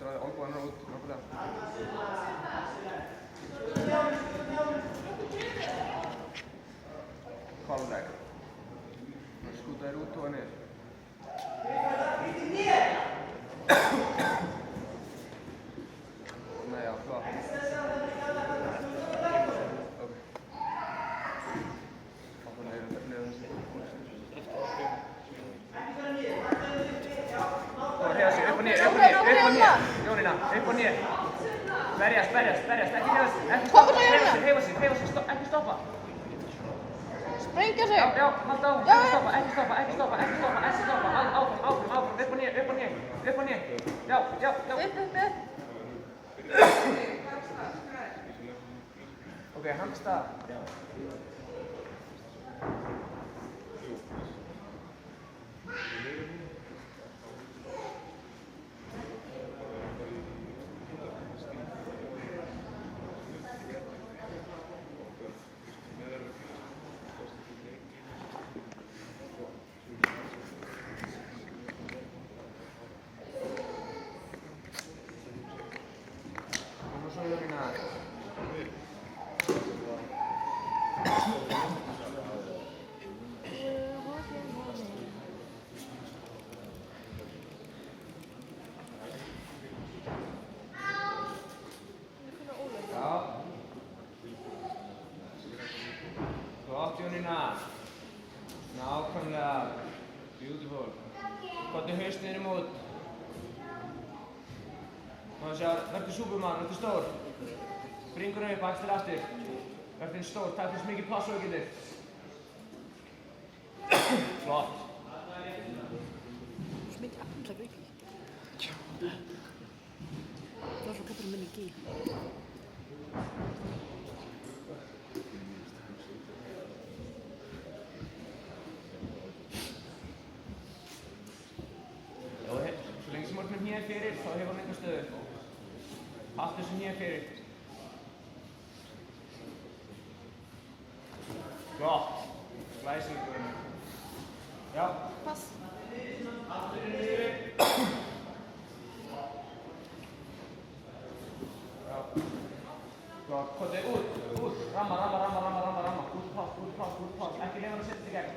Draði olnbogana út, nákvæmlega. Kolleg. Skúta þér út og niður. Nei, já, flott. Ok. Hoppa niður þessi. Og hreyfa sig, upp og niður. Jónína, upp og niður. Berjast, ekki hreyfa sig, ekki stoppa. Sprengja sig! Já, halda á, ekki stoppa, áfram, upp og niður. Já. Upp. Ok, handstað. Nákvæmlega. Beautiful. Kottu hausniðin í mót. Má sjá, verður Superman, verður stór. Springur upp, axlir aftur. Verður stór, takk fyrir mikið pláss og getur. Flott. Svo mikið afnlega ekki. Það var svo kapur minni gí. Svo lengi sem orðin hér fyrir, þá hefur hann einhver stöðu. Allt þessum hér fyrir. Flott. Glæsilegur. Já. Pass. Aftur inn í yfir. Já. Flott. Kottu út. Ramma. Út pláss. Ekki leyfa hann að setja í gegn.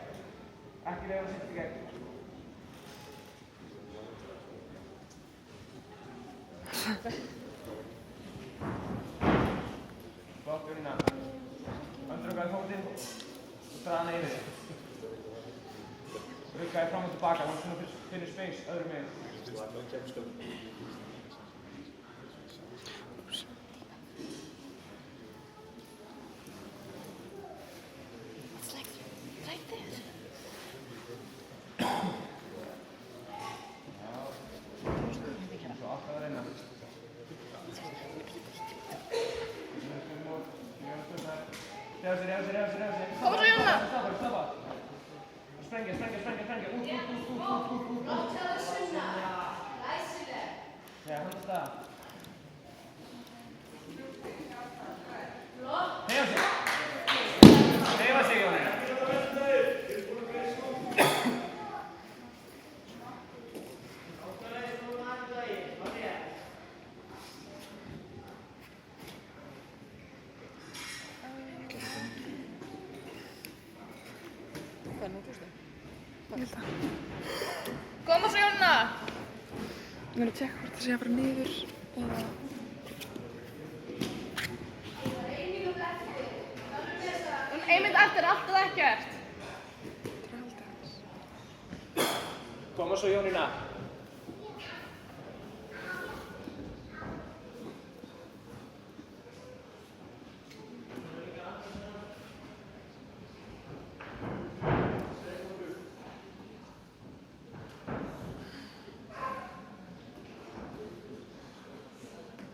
Flott, Jónína. Öndrukkaði fótinn og draða hana yfir. Ruggaði fram og tilbaka, hann finnur space öðrum meginn. It's like this. Svo alltaf að reyna. Hreyfa sig. Koma svo, Jónína! Stoppa. Sprengja. Út. Já, handstað. Hreyfa sig, Jónína. Hvað er nú tústu? Ég held það. Koma svo, Jónína! Ég meina að tjekka hvort það sé að fara niður eða... Einmitt eftir allt og ekkert. Það er haldið hans. Koma svo, Jónína.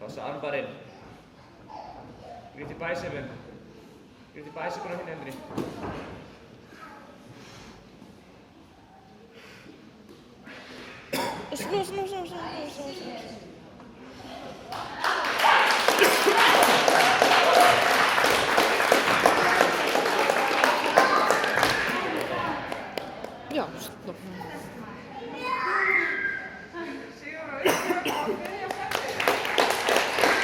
Passa armbarinn. Grýtt í bæsefinn. Grýtt í bæsefinn á hinn hendri. Snú.